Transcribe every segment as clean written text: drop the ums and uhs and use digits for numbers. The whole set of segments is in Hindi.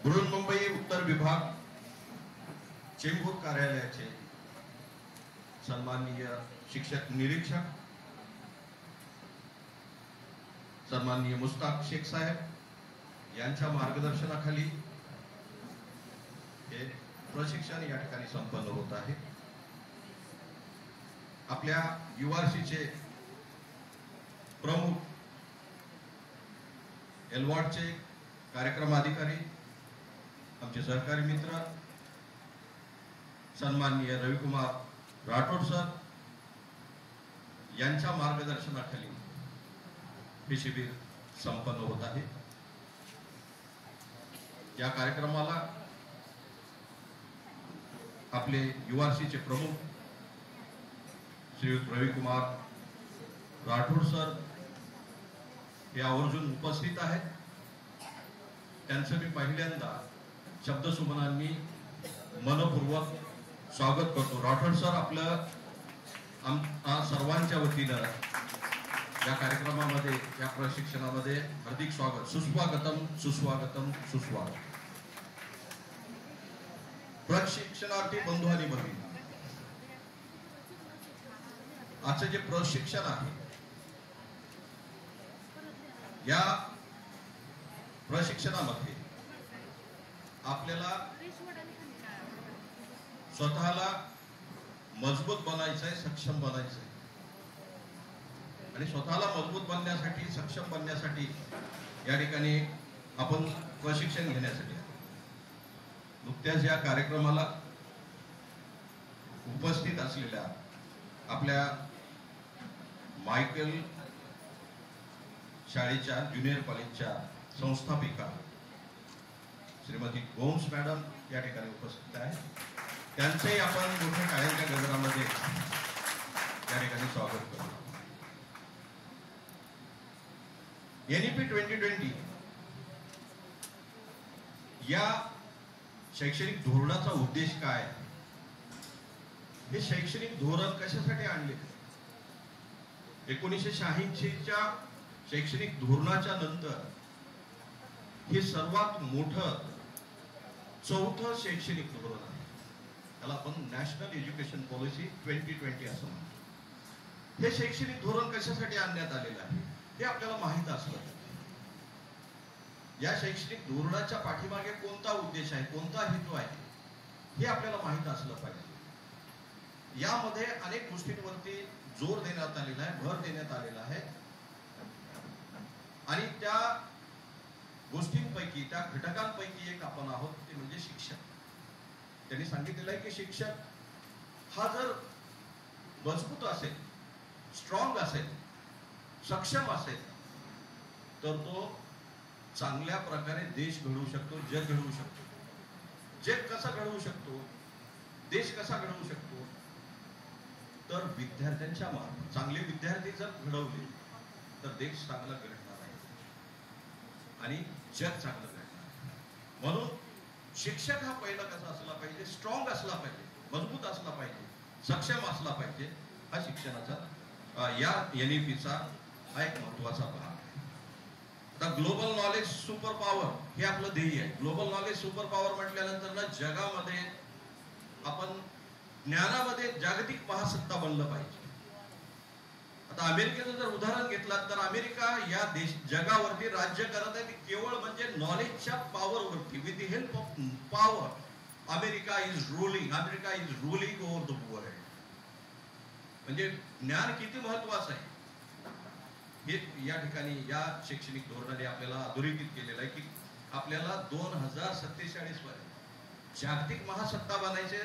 बृहन्मुंबई उत्तर विभाग चेंबूर कार्यालयाचे सन्माननीय शिक्षक निरीक्षक सन्माननीय मुस्ताक शेख साहेब यांच्या मार्गदर्शनाखाली हे प्रशिक्षण या ठिकाणी संपन्न होत आहे। आपल्या युआरसीचे प्रमुख एलवॉर्डचे कार्यक्रम अधिकारी आमचे सहकारी मित्र सन्माननीय रविकुमार राठोड सर यांच्या मार्गदर्शनाखाली हे शिबिर संपन्न होत आहे। या कार्यक्रमाला आपले युआरसीचे प्रमुख श्री रविकुमार राठोड सर हे आवर्जून उपस्थित आहेत। त्यांचं मी पहिल्यांदा शब्दसुमनांनी मनपूर्वक स्वागत करतो। राठोड सर आपलं सर्वांच्या वतीनं या कार्यक्रमामध्ये या प्रशिक्षणामध्ये हार्दिक स्वागत, सुस्वागतम सुस्वागतम सुस्वागत। प्रशिक्षणार्थी बंधू आणि भगिनी, आजचे जे प्रशिक्षण आहे या प्रशिक्षणामध्ये आपल्याला स्वतःला मजबूत बनायचंय, सक्षम बनायचंय आणि स्वतःला मजबूत बनण्यासाठी, सक्षम बनण्यासाठी या ठिकाणी आपण प्रशिक्षण घेण्यासाठी नुकत्याच या कार्यक्रमाला उपस्थित असलेल्या आपल्या मायकेल शाळेच्या ज्युनियर कॉलेजच्या संस्थापिका श्रीमती गोम्स मॅडम या ठिकाणी उपस्थित आहे। त्यांचंही आपण मोठ्या टाळ्यांच्या गजरामध्ये या ठिकाणी स्वागत करतो। NEP 2020 या शैक्षणिक धोरणाचा उद्देश काय? हे शैक्षणिक धोरण कशासाठी आणले? 1986च्या शैक्षणिक धोरणाच्या नंतर हे सर्वात मोठं चौथं शैक्षणिक धोरण आहे। त्याला आपण नॅशनल एज्युकेशन पॉलिसी 2020 असं म्हणतो। हे शैक्षणिक धोरण कशासाठी आणण्यात आलेलं आहे हे आपल्याला माहित असलं पाहिजे। या शैक्षणिक धोरणाच्या पाठीमागे कोणता उद्देश आहे, कोणता हेतू आहे हे आपल्याला माहित असलं पाहिजे। यामध्ये अनेक गोष्टींवरती जोर देण्यात आलेला आहे, भर देण्यात आलेला आहे आणि त्या गोष्टींपैकी, त्या घटकांपैकी एक आपण आहोत ते म्हणजे शिक्षक। त्यांनी सांगितलेलं आहे की शिक्षक हा जर मजबूत असेल, स्ट्रॉंग असेल, सक्षम असेल तर तो चांगल्या प्रकारे देश घडवू शकतो, जग घडवू शकतो। जग कसा घडवू शकतो, देश कसा घडवू शकतो तर विद्यार्थ्यांच्या मार्फत। चांगले विद्यार्थी जर घडवले तर देश चांगला घडणार आहे आणि जग चांगलं घडणार। म्हणून शिक्षक हा पहिला कसा असला पाहिजे, स्ट्रॉंग असला पाहिजे, मजबूत असला पाहिजे, सक्षम असला पाहिजे। हा शिक्षणाचा या NEPचा हा एक महत्वाचा भाग आहे। आता ग्लोबल नॉलेज सुपर पॉवर हे आपलं ध्येय आहे। ग्लोबल नॉलेज सुपर पॉवर म्हटल्यानंतर ना जगामध्ये आपण ज्ञानामध्ये जागतिक महासत्ता बनलं पाहिजे। आता अमेरिकेचं जर उदाहरण घेतलं तर अमेरिका या जगावरती राज्य करत आहे केवळ म्हणजे नॉलेजच्या पॉवरवरती। With the help of power America is ruling over the world. म्हणजे ज्ञान किती महत्वाचं आहे हे या ठिकाणी या शैक्षणिक धोरणाने आपल्याला अधोरेखित केलेलं आहे की आपल्याला 2047 पर्यंत जागतिक महासत्ता बनायचे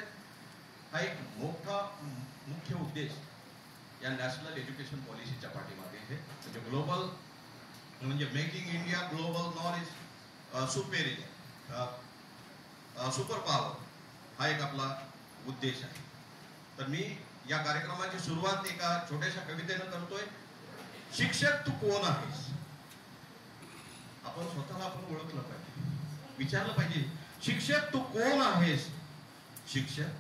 हा एक मोठा मुख्य उद्देश या नॅशनल एज्युकेशन पॉलिसीच्या पाठीमागे आहे। म्हणजे ग्लोबल म्हणजे making India global knowledge super power हा एक आपला उद्देश आहे। तर मी या कार्यक्रमाची सुरुवात एका छोट्याशा कवितेनं करतोय। शिक्षक तू कोण आहेस? आपण स्वतःला आपण ओळखलं पाहिजे, विचारलं पाहिजे शिक्षक तू कोण आहेस? शिक्षक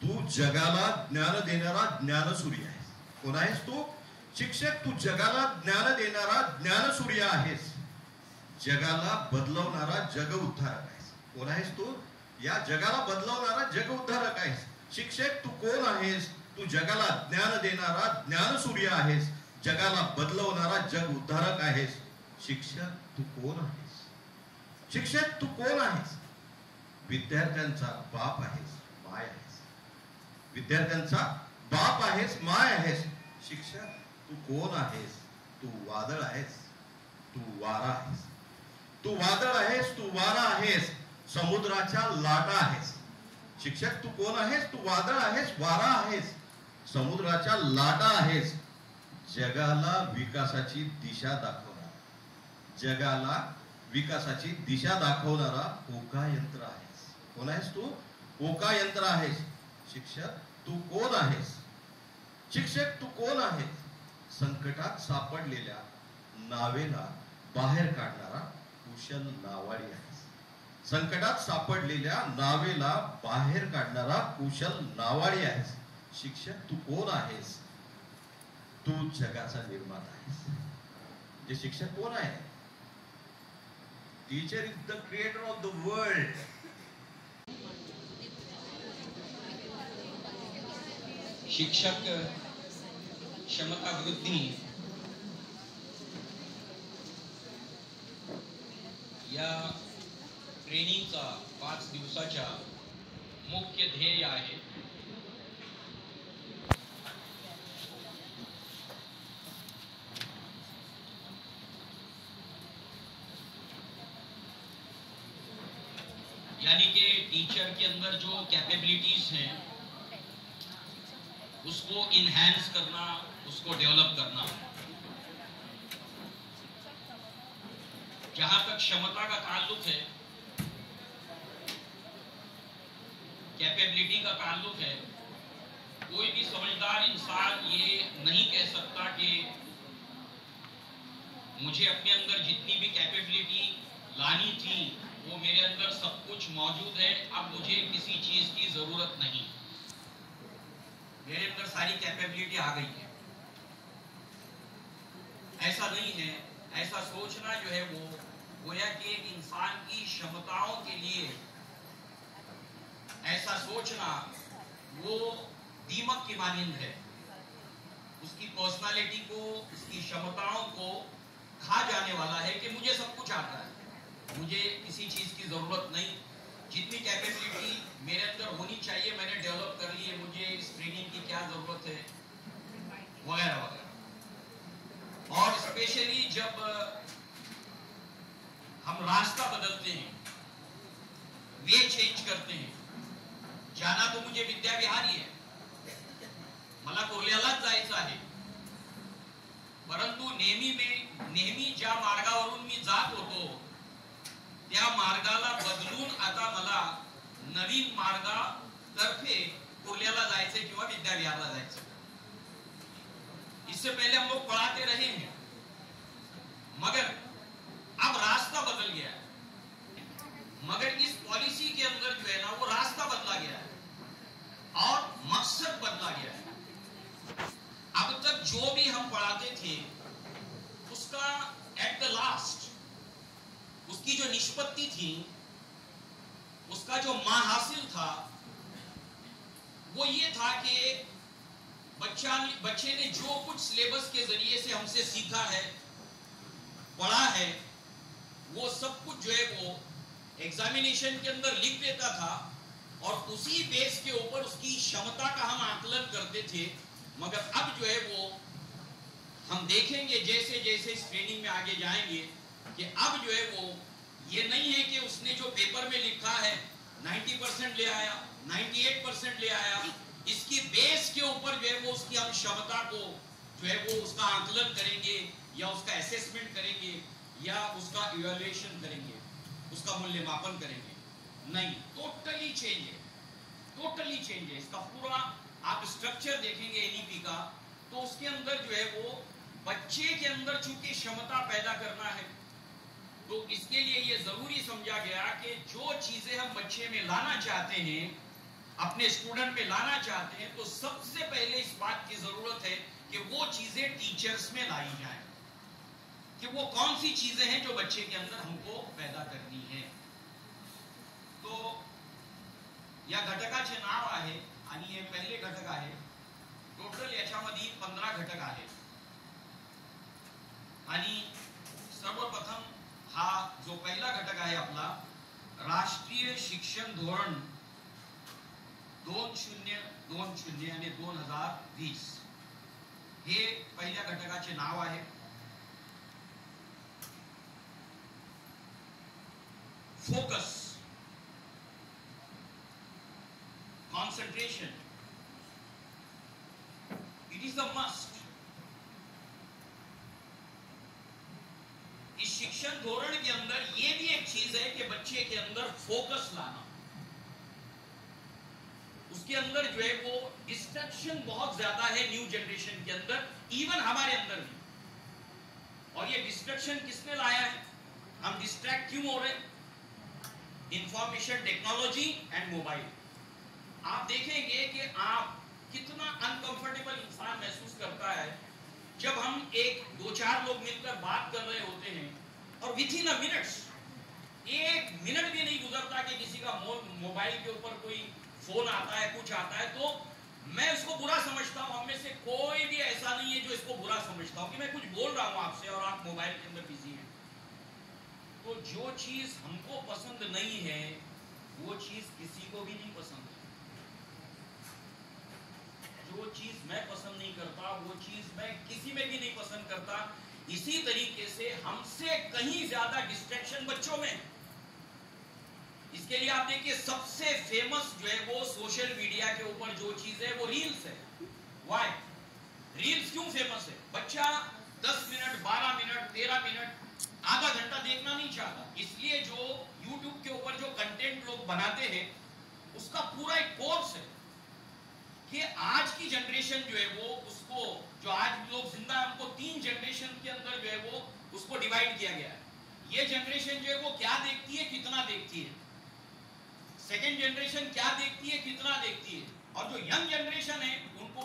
तू जगाला ज्ञान देणारा ज्ञानसूर्य आहेस। कोण आहेस तू? शिक्षक तू जगाला ज्ञान देणारा ज्ञानसूर्य आहेस, जगाला बदलवणारा जग उद्धारक आहेस। कोण आहेस तू? या जगाला बदलवणारा जग उद्धारक आहेस. शिक्षक तू कोण आहेस? तू जगाला ज्ञान देणारा ज्ञानसूर्य आहेस. जगाला बदलवणारा जग उद्धारक आहेस. शिक्षक तू कोण आहेस? शिक्षक तू कोण आहेस? विद्यार्थ्यांचा बाप आहेस, माय आहेस. विद्यार्थ्यांचा बाप आहेस, माय आहेस. शिक्षक तू कोण आहेस? तू वादळ आहेस, तू वारा आहेस. तू वादळ आहेस, तू वारा आहेस, समुद्राच्या लाटा आहेस. शिक्षक तू कोण आहेस? तू वादळ आहेस, वारा आहेस, समुद्राच्या लाटा आहेस. जगाला विकासाची दिशा दाखवणारा, जगाला विकासाची दिशा दाखवणारा होका यंत्र आहेस. कोण आहेस तू? होका यंत्र आहेस. शिक्षक तू कोण आहेस? शिक्षक तू कोण आहेस? संकटात सापडलेल्या नावेला बाहेर काढणारा कुशल नावाडी आहेस. संकटात सापडलेल्या नावेला बाहेर काढणारा कुशल नावाडी आहेस. शिक्षक तू कोण आहेस? तू जगाचा निर्माता आहेस. जे शिक्षक कोण आहे? Teacher is the creator of the world. शिक्षक क्षमता वृद्धी या ट्रेनिंगचा 5 दिवसाच्या मुख्य ध्येय आहे. यानी कि टीचर के अंदर जो कैपेबिलिटीज हैं उसको इनहैंस करना, उसको डेवलप करना. जहां तक क्षमता का ताल्लुक है, कैपेबिलिटी का ताल्लुक है, कोई भी समझदार इंसान ये नहीं कह सकता कि मुझे अपने अंदर जितनी भी कैपेबिलिटी लानी थी वो मेरे अंदर सब कुछ मौजूद है, अब मुझे किसी चीज की जरूरत नहीं, मेरे अंदर सारी कैपेबिलिटी आ गई है. ऐसा नहीं है. ऐसा सोचना जो है वो गोया कि एक इंसान की क्षमताओं के लिए ऐसा सोचना वो दीमक की मानिंद है. उसकी पर्सनालिटी को, उसकी क्षमताओं को खा जाने वाला है कि मुझे सब कुछ आता है, मुझे किसी चीज की जरूरत नहीं, जितनी कैपेबिलिटी मेरे अंदर होनी चाहिए मैंने डेवलप कर ली है, मुझे इस ट्रेनिंग की क्या जरूरत है, वगैरह वगैरह. और स्पेशली जब हम रास्ता बदलते हैं, वे चेंज करते हैं. जाना तो मुझे विद्या विहार ही है, मला कोल्ह्यालाच जायचं आहे, परंतु नेहमी ज्या मार्गावरून मी जात होतो त्या मार्गाला बदलून आता मला नवीन मार्गातर्फे कोल्ह्याला जायचे किंवा विद्या विहारला जायचे. इससे पहले हम लोग पढ़ाते रहे हैं, मगर अब रास्ता बदल गया है. मगर इस पॉलिसी के अंदर जो है ना वो रास्ता बदला गया है और मकसद बदला गया है. अब तक जो भी हम पढ़ाते थे उसका एट द लास्ट उसकी जो निष्पत्ति थी, उसका जो महाहासिल था वो ये था कि बच्चे ने जो कुछ सिलेबस के जरिए से हमसे सीखा है, पढ़ा है, वो सब कुछ जो है वो एग्जामिनेशन के अंदर लिख देता था और उसी बेस के ऊपर उसकी क्षमता का हम आकलन करते थे. मगर अब जो है वो हम देखेंगे जैसे जैसे इस ट्रेनिंग में आगे जाएंगे कि अब जो है वो ये नहीं है कि उसने जो पेपर में लिखा है 90% ले आया, 98% ले आया, इसकी बेस के ऊपर जो है वो उसकी हम क्षमता को जो है वो उसका आकलन करेंगे या उसका असेसमेंट करेंगे या उसका इवैल्यूएशन करेंगे, उसका मूल्यमापन करेंगे. नहीं, टोटली चेंज है, टोटली चेंज है. इसका पूरा आप स्ट्रक्चर देखेंगे एनईपी का तो उसके अंदर जो है वो बच्चे के अंदर चूंकि क्षमता पैदा करना है तो इसके लिए ये जरूरी समझा गया कि जो चीजें हम बच्चे में लाना चाहते हैं, अपने स्टूडेंट में लाना चाहते हैं, तो सबसे पहले इस बात की जरूरत है कि वो चीजें टीचर्स में लाई जाए, कि वो कौन सी चीजें हैं जो बच्चे के अंदर हमको पैदा करनी है. या घटकाचे नाव आहे आणि हे पहिले घटक आहे. टोटल याच्यामध्ये 15 घटक आहेत. आणि सर्वप्रथम हा जो पहिला घटक आहे आपला राष्ट्रीय शिक्षण धोरण 2020 आणि 2020 हे पहिल्या घटकाचे नाव आहे. Focus, concentration, it is a must. इस शिक्षण धोरण के अंदर ये भी एक चीज है कि बच्चे के अंदर फोकस लाना. उसके अंदर जो है वो डिस्ट्रैक्शन बहुत ज्यादा है न्यू जनरेशन के अंदर, इवन हमारे अंदर भी. और ये डिस्ट्रैक्शन किसने लाया है? हम डिस्ट्रैक्ट क्यों हो रहे हैं? Information technology and mobile. आप देखेंगे कि आप कितना अनकंफर्टेबल इंसान महसूस करता है जब हम एक 2-4 लोग मिलकर बात कर रहे होते हैं और with in a minutes, 1 minute भी नहीं गुजरता कि किसी का मोबाइल के ऊपर कोई फोन आता है, कुछ आता है, तो मैं उसको बुरा समझता हूं. हम में से कोई भी ऐसा नहीं है जो इसको बुरा समझता हूं कि मैं कुछ बोल रहा हूं आपसे और आप मोबाइल के अंदर बिजी हैं. तो जो चीज हमको पसंद नहीं है वो चीज किसी को भी नहीं पसंद है. जो चीज मैं पसंद नहीं करता वो चीज मैं किसी में भी नहीं पसंद करता. इसी तरीके से हमसे कहीं ज्यादा डिस्ट्रैक्शन बच्चों में. इसके लिए आप देखिए सबसे फेमस जो है वो सोशल मीडिया के ऊपर जो चीज है वो रील्स है. व्हाई? रील्स क्यों फेमस है? बच्चा 10 मिनट, 12 मिनट, 13 मिनट, आधा घंटा देखना नहीं चाहता. इसलिए जो YouTube के ऊपर जो कंटेंट लोग बनाते हैं उसका पूरा एक कोर्स है कि आज की जनरेशन जो है वो उसको, जो आज लोग जिंदा है उनको 3 जनरेशन के अंदर जो है वो उसको डिवाइड किया गया है. ये जनरेशन जो है वो क्या देखती है, कितना देखती है. सेकेंड जनरेशन क्या देखती है, कितना देखती है. और जो यंग जनरेशन है उनको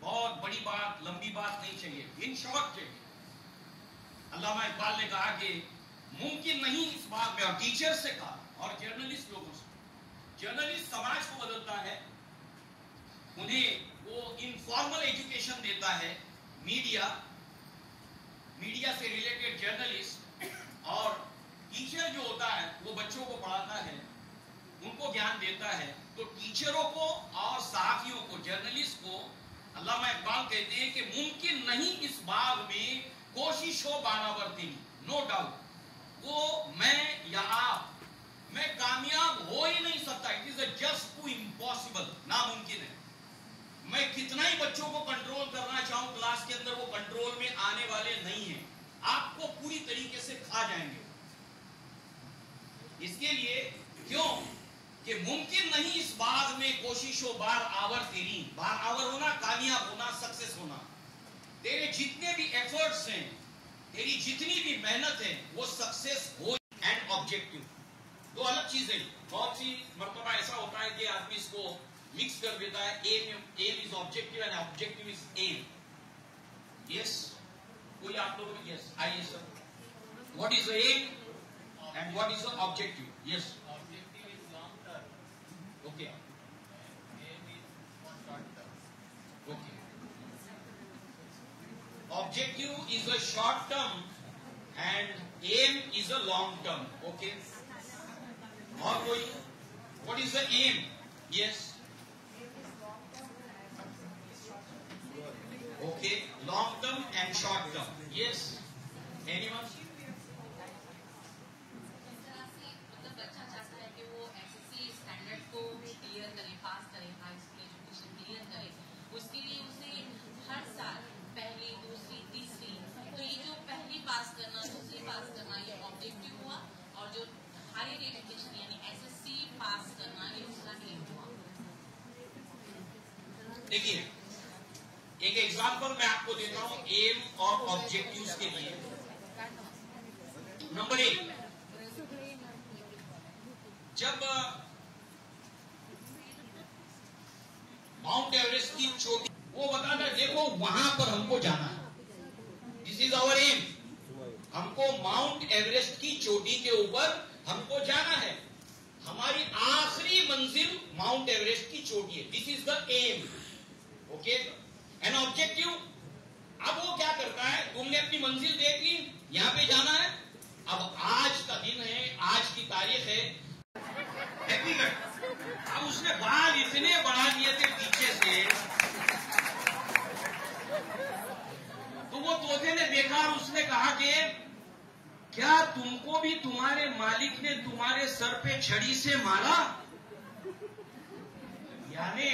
बहुत बड़ी बात, लंबी बात नहीं चाहिए, इन शॉर्ट चाहिए. अल्लामा इकबाल ने कहा कि मुमकिन नहीं इस बात में, और टीचर से कहा और जर्नलिस्ट लोगों से. जर्नलिस्ट समाज को बदलता है, उन्हें वो इनफॉर्मल एजुकेशन देता है. मीडिया से रिलेटेड जर्नलिस्ट, और टीचर जो होता है वो बच्चों को पढ़ाता है, उनको ज्ञान देता है. तो टीचरों को और सहाफियों को, जर्नलिस्ट को अल्लामा इकबाल कहते हैं कि मुमकिन नहीं इस बाग में कोशिश हो बानावर्ती, नो डाउट. वो मैं या आप, मैं कामयाब हो ही नहीं सकता. It is just too impossible, नामुमकिन है. मैं कितना ही बच्चों को कंट्रोल करना चाहूं क्लास के अंदर, वो कंट्रोल में आने वाले नहीं है. आपको पूरी तरीके से खा जाएंगे. इसके लिए क्यों कि मुमकिन नहीं इस बाग में कोशिशों बार आवर तेरी. बार आवर होना, कामयाब होना, सक्सेस होना. तेरे जितने भी एफर्ट्स हैं, तेरी जितनी भी मेहनत है, वो सक्सेस हो. एंड ऑब्जेक्टिव दो अलग चीजें. बहुत सी मर्तबा ऐसा होता है कि आदमी इसको मिक्स कर देता है. Aim is objective and objective is aim. Yes, कोई आप लोगों में? यस, आइए sir. What is the aim and what is the objective? Yes, Objective is long term. Okay, Aim is short term. Okay. Objective is a short term and aim is a long term. Okay, और कोई? What is the aim? Yes, okay, long term and short term. Yes, anyone? मतलब बच्चा चाहता है कि वो एसएससी स्टैंडर्ड को क्लियर करे, पास करे, हाई स्कूल एजुकेशन क्लियर करे. उसके लिए उसे हर साल पहली, दूसरी, तीसरी, तो ये जो पहली पास करना, दूसरी पास करना, ये ऑब्जेक्टिव हुआ. और जो हायर एजुकेशन यानी एसएससी पास करना, ये उसका एम हुआ. देखिए, एक एग्जाम्पल मैं आपको देता हूं एम और ऑब्जेक्टिव्स के लिए. नंबर 1, जब माउंट एवरेस्ट की चोटी, वो बताता है देखो वहां पर हमको जाना है. This is our aim. हमको माउंट एवरेस्ट की चोटी के ऊपर हमको जाना है. हमारी आखिरी मंजिल माउंट एवरेस्ट की चोटी है। This is the aim, okay, an objective. अब वो क्या करता है, तुमने अपनी मंजिल देख ली, यहां पे जाना है, अब आज का दिन है, आज की तारीख है, अब उसने बाल इतने बढ़ा दिए थे पीछे से, तो वो तोते ने देखा और उसने कहा कि क्या तुमको भी तुम्हारे मालिक ने तुम्हारे सर पे छड़ी से मारा? यानी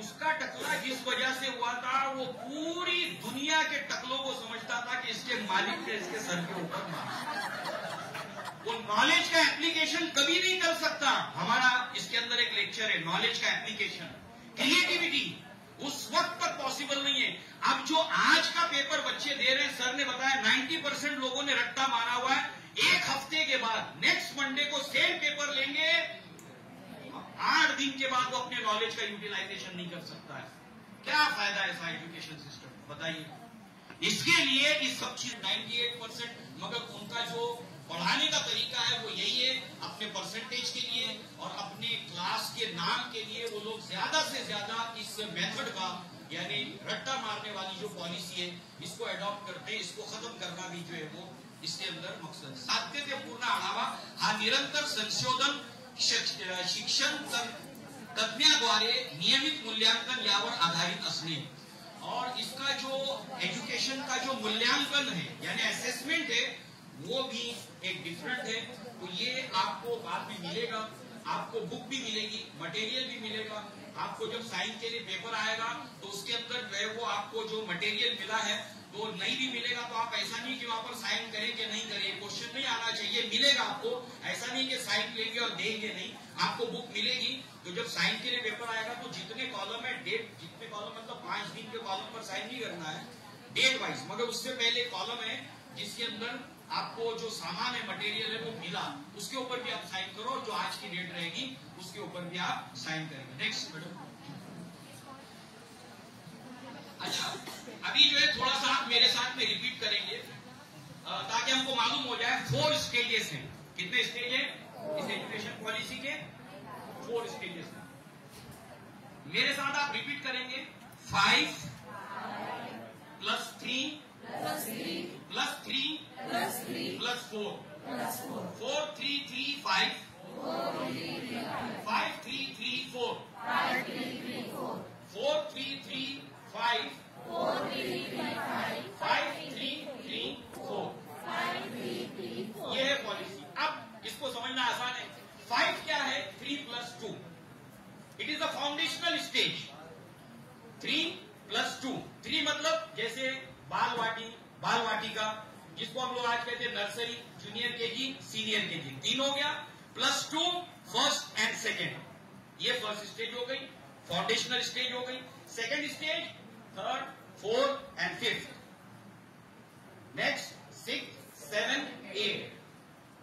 उसका टकला जिस वजह से हुआ था, वो पूरी दुनिया के टकलों को समझता था कि इसके मालिक ने इसके सर के ऊपर मारा। वो नॉलेज का एप्लीकेशन कभी नहीं कर सकता। हमारा इसके अंदर एक लेक्चर है, नॉलेज का एप्लीकेशन, क्रिएटिविटी उस वक्त तक पॉसिबल नहीं है। अब जो आज का पेपर बच्चे दे रहे हैं, सर ने बताया 90% लोगों ने रट्टा मारा हुआ है। एक हफ्ते के बाद नेक्स्ट मंडे को सेम पेपर लेंगे, 8 दिन के बाद वो अपने नॉलेज का यूटिलाइजेशन नहीं कर सकता है। क्या फायदा है ऐसा एजुकेशन सिस्टम, बताइए। इसके लिए इस सब चीज 98%, मगर उनका जो पढ़ाने का तरीका है वो यही है, अपने परसेंटेज के लिए और अपने क्लास के नाम के लिए वो लोग ज्यादा से ज्यादा इस मेथड का, यानी रट्टा मारने वाली जो पॉलिसी है, इसको अडॉप्ट करते हैं। इसको खत्म करना भी जो है वो इसके अंदर मकसद है। सातत्यपूर्ण आढावा हा निरंतर संशोधन शिक्षण तज्ञाद्वारे नियमित मूल्यांकन यावर आधारित असणे, और इसका जो एजुकेशन का जो मूल्यांकन है यानी असेसमेंट है, वो भी एक डिफरेंट है। तो ये आपको बाद में मिलेगा, आपको बुक भी मिलेगी, मटेरियल भी मिलेगा। आपको जब साइन के लिए पेपर आएगा तो उसके अंदर जो है वो आपको जो मटेरियल मिला है तो नहीं भी मिलेगा तो आप ऐसा नहीं कि वहां पर साइन करें कि नहीं करें, क्वेश्चन नहीं आना चाहिए, मिलेगा आपको। ऐसा नहीं कि साइन लेंगे और देंगे नहीं, आपको बुक मिलेगी। तो जब साइन के लिए पेपर आएगा तो जितने कॉलम है, डेट, जितने कॉलम मतलब 5 दिन के कॉलम पर साइन नहीं करना है डेट वाइज, मगर उससे पहले कॉलम है जिसके अंदर आपको जो सामान है, मटेरियल है वो मिला, उसके ऊपर भी आप साइन करो, और जो आज की डेट रहेगी उसके ऊपर भी आप साइन करेंगे। Next madam. अच्छा, अभी जो है थोड़ा सा आप मेरे साथ में रिपीट करेंगे ताकि हमको मालूम हो जाए 4 स्टेजेस हैं। कितने स्टेज हैं इस एजुकेशन पॉलिसी के? 4 स्टेजेस हैं। मेरे साथ आप रिपीट करेंगे, 5 + 3 + 3 + 4 4 3 3 5 5 3 3 4 4 3 3 5 5 3 3 4 ये है पॉलिसी। अब इसको समझना आसान है। 5 क्या है? 3 + 2, it is the foundational stage. 3 + 2, 3 मतलब जैसे बाल वाटिका, जिसको हम लोग आज कहते हैं nursery, junior KG, senior KG, 3 हो गया। +2 फर्स्ट एंड सेकेंड, ये फर्स्ट स्टेज हो गई, फाउंडेशनल स्टेज हो गई। Second stage, third, fourth and fifth. Next 6 7 8,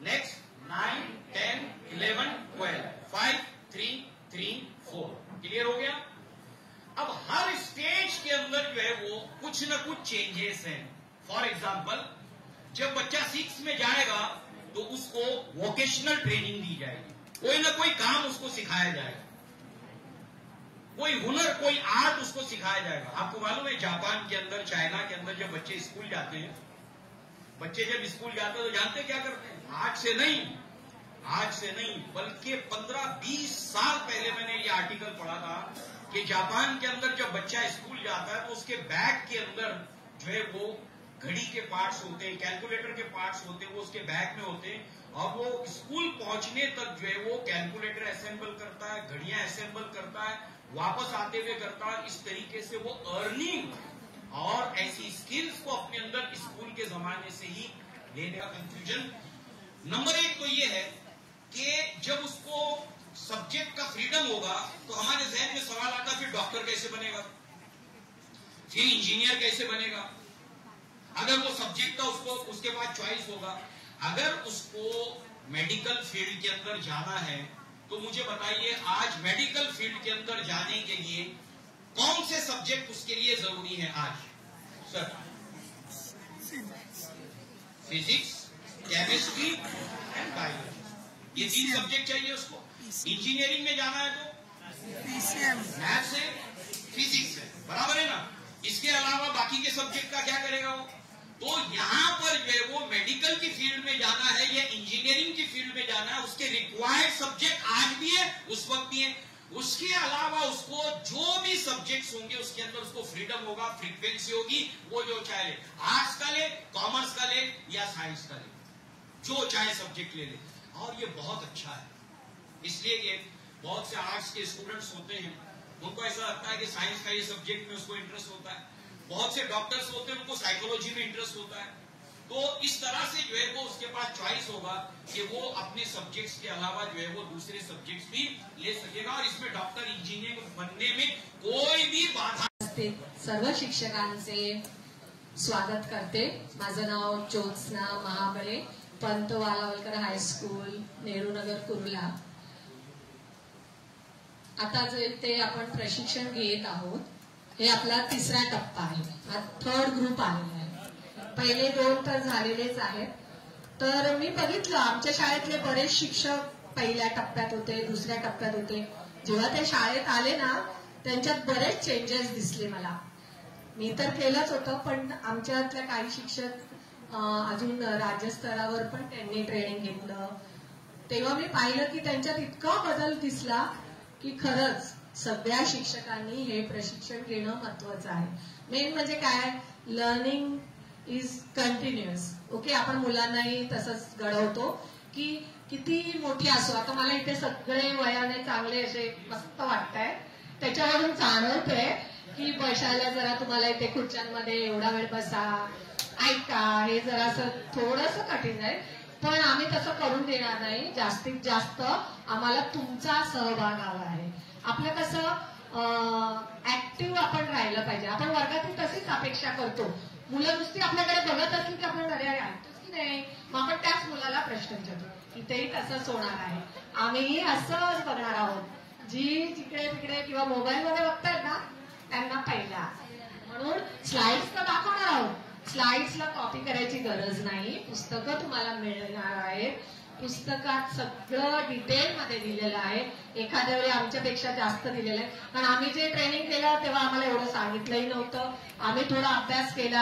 next 9 10 11 12, 5 3 3 4। Clear हो गया? अब हर स्टेज के अंदर जो है वो कुछ न कुछ चेंजेस हैं। फॉर एग्जाम्पल, जब बच्चा 6 में जाएगा तो उसको वोकेशनल ट्रेनिंग दी जाएगी, कोई ना कोई काम उसको सिखाया जाएगा, कोई हुनर, कोई आर्ट उसको सिखाया जाएगा। आपको मालूम है जापान के अंदर, चाइना के अंदर जब बच्चे स्कूल जाते हैं, बच्चे जब स्कूल जाते हैं तो जानते क्या करते हैं? आज से नहीं बल्कि 15-20 साल पहले मैंने ये आर्टिकल पढ़ा था कि जापान के अंदर जब बच्चा स्कूल जाता है तो उसके बैग के अंदर जो है वो घड़ी के पार्ट्स होते हैं, कैलकुलेटर के पार्ट्स होते हैं, वो उसके बैग में होते हैं, और वो स्कूल पहुंचने तक जो है वो कैलकुलेटर असेंबल करता है, घड़ियां असेंबल करता है, वापस आते हुए करता है। इस तरीके से वो अर्निंग और ऐसी स्किल्स को अपने अंदर स्कूल के जमाने से ही लेने का कंफ्यूजन। नंबर 1 तो ये है कि जब उसको सब्जेक्ट का फ्रीडम होगा तो हमारे जहन में सवाल आता फिर डॉक्टर कैसे बनेगा, फिर इंजीनियर कैसे बनेगा, अगर वो सब्जेक्ट का उसको उसके पास चॉइस होगा। अगर उसको मेडिकल फील्ड के अंदर जाना है तो मुझे बताइए आज मेडिकल फील्ड के अंदर जाने के लिए कौन से सब्जेक्ट उसके लिए जरूरी है आज? Sir, physics, chemistry and biology, ये 3 सब्जेक्ट चाहिए उसको। इंजीनियरिंग में जाना है तो मैथ्स है, फिजिक्स है, बराबर है ना। इसके अलावा बाकी के सब्जेक्ट का क्या करेगा वो? तो यहाँ पर जो है वो मेडिकल की फील्ड में जाना है या इंजीनियरिंग की फील्ड में जाना है, उसके रिक्वायर्ड सब्जेक्ट आज भी है, उस वक्त भी है। उसके अलावा उसको जो भी सब्जेक्ट्स होंगे उसके अंदर उसको फ्रीडम होगा, फ्रीक्वेंसी होगी, वो जो चाहे ले, आर्ट्स का ले, कॉमर्स का ले या साइंस का ले, जो चाहे सब्जेक्ट ले ले। और ये बहुत अच्छा है, इसलिए कि बहुत से आर्ट्स के स्टूडेंट्स होते हैं, उनको ऐसा लगता है कि साइंस का ये सब्जेक्ट में उसको इंटरेस्ट होता है। बहुत से डॉक्टर्स होते हैं, उनको साइकोलॉजी में इंटरेस्ट होता है। तो इस तरह से जो है वो उसके पास चॉइस होगा कि वो अपने सब्जेक्ट्स के अलावा जो है वो दूसरे सब्जेक्ट्स भी ले सकेगा, और इसमें डॉक्टर इंजीनियर बनने में कोई भी बाधा। सर्व शिक्षकांचे स्वागत करते। माझं नाव ज्योत्स्ना महाबळे, पंत वालावलकर हायस्कूल, नेहरू नगर, कुर्ला। आता जे ते आपण प्रशिक्षण घेत आहोत, हे आपला तिसरा टप्पा आहे, हा थर्ड ग्रुप आलेला आहे। पहिले 2 तर झालेलेच आहेत। तर मी बघितलं आमच्या शाळेतले बरेच शिक्षक पहिल्या टप्प्यात होते, दुसऱ्या टप्प्यात होते। जेव्हा ते शाळेत आले ना, त्यांच्यात बरेच चेंजेस दिसले मला। मी तर केलंच होतं, पण आमच्यातल्या काही शिक्षक अजून राज्यस्तरावर पण त्यांनी ट्रेनिंग घेतलं। तेव्हा मी पाहिलं की त्यांच्यात इतका बदल दिसला की खरंच सगळ्या शिक्षकांनी हे प्रशिक्षण घेणं महत्वाचं आहे। मेन म्हणजे काय, लर्निंग इज कंटिन्युअस। ओके, आपण मुलांनाही तसंच घडवतो की किती मोठी असो। आता मला इथे सगळे वयाने चांगले असे मस्त वाटतंय, त्याच्यावरून जाणवतंय की बसायला जरा तुम्हाला इथे खुर्च्यांमध्ये एवढा वेळ बसा, ऐका, हे जरासं थोडंसं कठीण आहे, पण आम्ही तसं करून देणार नाही। जास्तीत जास्त आम्हाला तुमचा सहभाग हवा आहे। आपलं कसं ऍक्टिव्ह आपण राहिलं पाहिजे। आपण वर्गातून तशीच अपेक्षा करतो, मुलं नुसती आपल्याकडे बघत असली की आपण घरी ऐकतोच की नाही, मग आपण त्याच मुलाला प्रश्न विचारतो। इथेही तसंच होणार आहे, आम्हीही असंच बघणार आहोत। जी जिकडे तिकडे किंवा मोबाईलमध्ये बघतायत ना, त्यांना पहिला म्हणून स्लाइड्स तर दाखवणार आहोत। स्लाइड्सला कॉपी करायची गरज नाही, पुस्तकं तुम्हाला मिळणार आहेत। पुस्तकात सगळं डिटेलमध्ये दिलेलं आहे, एखाद्या वेळी आमच्यापेक्षा जास्त दिलेलं आहे, कारण आम्ही जे ट्रेनिंग केलं तेव्हा आम्हाला एवढं सांगितलंही नव्हतं। आम्ही थोडा अभ्यास केला,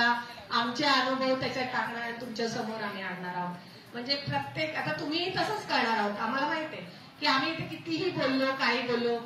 आमचे अनुभव त्याच्यात टाकणार आणि तुमच्या समोर आम्ही आणणार आहोत। म्हणजे प्रत्येक, आता तुम्ही तसंच करणार आहोत। आम्हाला माहिती आहे की आम्ही इथे कितीही बोललो, काही बोललो,